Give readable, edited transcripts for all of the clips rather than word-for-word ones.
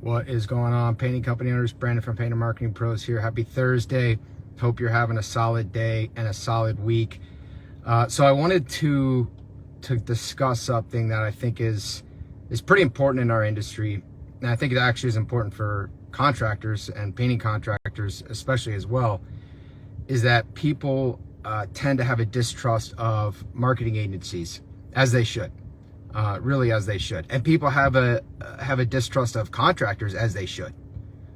What is going on, painting company owners? Brandon from Painter Marketing Pros here. Happy Thursday. Hope you're having a solid day and a solid week. So I wanted to discuss something that I think is pretty important in our industry, and I think it actually is important for contractors and painting contractors especially as well, is that people tend to have a distrust of marketing agencies, as they should. Really, as they should. And people have a distrust of contractors, as they should,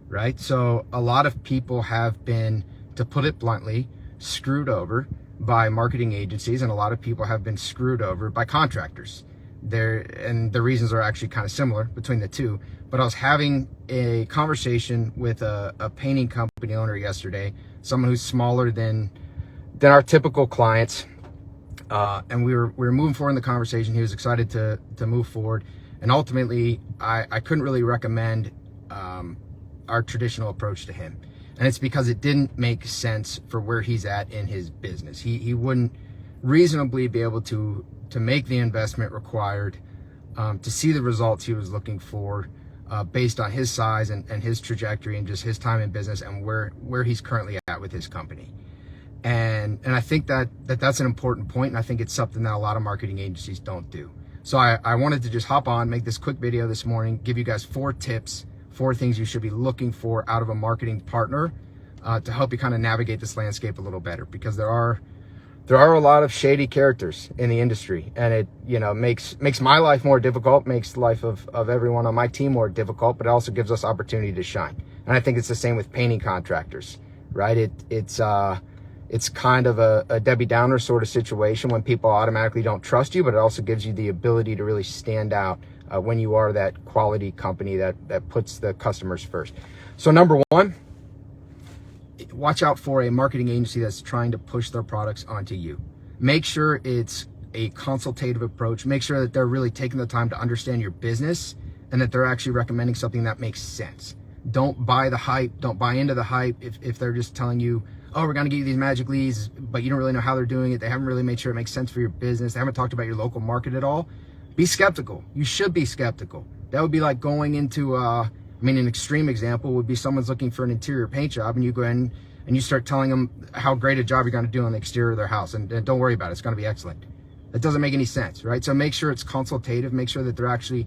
right? So a lot of people have been, to put it bluntly, screwed over by marketing agencies, and a lot of people have been screwed over by contractors. And the reasons are actually kind of similar between the two. But I was having a conversation with a painting company owner yesterday, someone who's smaller than our typical clients. And we were moving forward in the conversation. He was excited to move forward, and ultimately I couldn't really recommend our traditional approach to him, and it's because it didn't make sense for where he's at in his business. He wouldn't reasonably be able to make the investment required to see the results he was looking for based on his size and his trajectory and just his time in business and where he's currently at with his company. And I think that's an important point, and I think it's something that a lot of marketing agencies don't do. So I wanted to just hop on, make this quick video this morning, give you guys 4 tips, 4 things you should be looking for out of a marketing partner to help you kind of navigate this landscape a little better, because there are a lot of shady characters in the industry, and it makes my life more difficult, makes the life of everyone on my team more difficult, but it also gives us opportunity to shine. And I think it's the same with painting contractors, right? It's kind of a Debbie Downer sort of situation when people automatically don't trust you, but it also gives you the ability to really stand out when you are that quality company that puts the customers first. So number 1, watch out for a marketing agency that's trying to push their products onto you. Make sure it's a consultative approach. Make sure that they're really taking the time to understand your business and that they're actually recommending something that makes sense. Don't buy the hype. Don't buy into the hype if they're just telling you, oh, we're going to get you these magic leads, but you don't really know how they're doing it. They haven't really made sure it makes sense for your business. They haven't talked about your local market at all. Be skeptical. You should be skeptical. That would be like going into, an extreme example would be someone's looking for an interior paint job, and you go in and you start telling them how great a job you're going to do on the exterior of their house, and don't worry about it. It's going to be excellent. That doesn't make any sense, right? So make sure it's consultative. Make sure that they're actually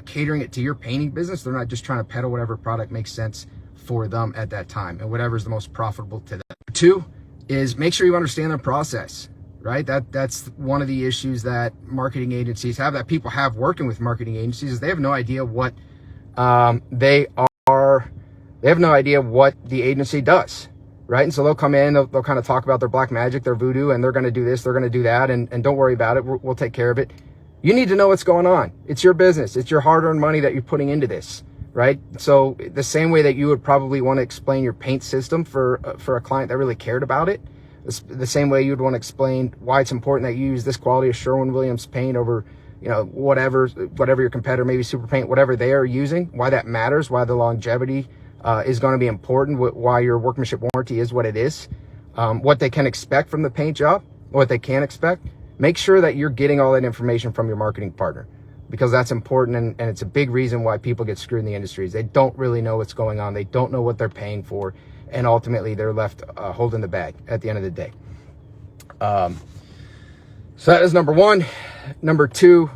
catering it to your painting business. They're not just trying to peddle whatever product makes sense for them at that time and whatever is the most profitable to them. 2 is make sure you understand their process, right? That's one of the issues that marketing agencies have, that people have working with marketing agencies, is they have no idea what they have no idea what the agency does, right? And so they'll come in, they'll kind of talk about their black magic, their voodoo, and they're going to do this, they're going to do that, and don't worry about it. We'll take care of it. You need to know what's going on. It's your business. It's your hard-earned money that you're putting into this, right? So the same way that you would probably want to explain your paint system for a client that really cared about it, the same way you would want to explain why it's important that you use this quality of Sherwin-Williams paint over, whatever your competitor, maybe Super Paint, whatever they are using, why that matters, why the longevity is going to be important, why your workmanship warranty is what it is, what they can expect from the paint job, what they can't expect. Make sure that you're getting all that information from your marketing partner, because that's important, and it's a big reason why people get screwed in the industry. They don't really know what's going on. They don't know what they're paying for, and ultimately they're left holding the bag at the end of the day. So that is number 1. Number 2,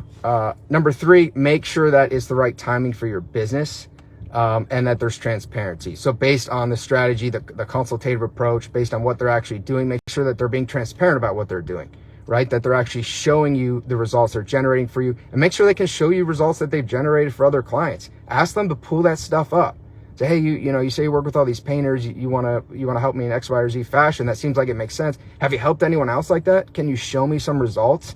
number 3, make sure that it's the right timing for your business, and that there's transparency. So based on the strategy, the consultative approach, based on what they're actually doing, make sure that they're being transparent about what they're doing, right? That they're actually showing you the results they're generating for you, and make sure they can show you results that they've generated for other clients. Ask them to pull that stuff up. Say, hey, you say you work with all these painters, you want to help me in X, Y, or Z fashion. That seems like it makes sense. Have you helped anyone else like that? Can you show me some results?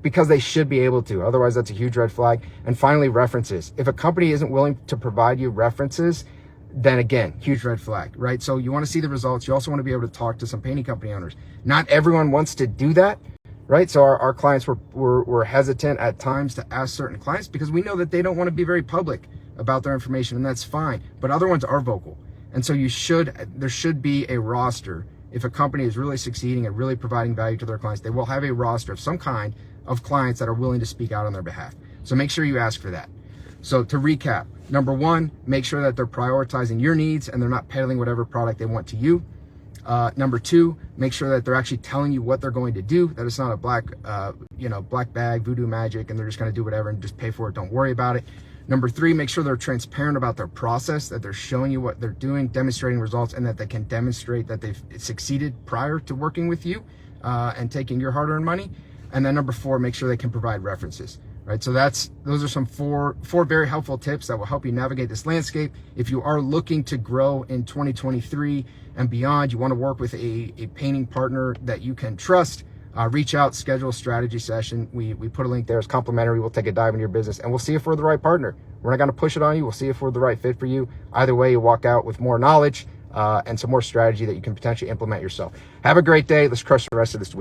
Because they should be able to. Otherwise, that's a huge red flag. And finally, references. If a company isn't willing to provide you references, then again, huge red flag, right? So you want to see the results. You also want to be able to talk to some painting company owners. Not everyone wants to do that, right? So our clients were hesitant at times to ask certain clients because we know that they don't want to be very public about their information, and that's fine. But other ones are vocal. And so there should be a roster. If a company is really succeeding and really providing value to their clients, they will have a roster of some kind of clients that are willing to speak out on their behalf. So make sure you ask for that. So to recap, number one, make sure that they're prioritizing your needs and they're not peddling whatever product they want to you. Number two, make sure that they're actually telling you what they're going to do, that it's not a black bag, voodoo magic, and they're just going to do whatever and just pay for it. Don't worry about it. Number three, make sure they're transparent about their process, that they're showing you what they're doing, demonstrating results, and that they can demonstrate that they've succeeded prior to working with you and taking your hard-earned money. And then number four, make sure they can provide references. Right, so those are some four very helpful tips that will help you navigate this landscape. If you are looking to grow in 2023 and beyond, you want to work with a painting partner that you can trust, reach out, schedule a strategy session. We put a link there. It's complimentary. We'll take a dive into your business and we'll see if we're the right partner. We're not going to push it on you. We'll see if we're the right fit for you. Either way, you walk out with more knowledge and some more strategy that you can potentially implement yourself. Have a great day. Let's crush the rest of this week.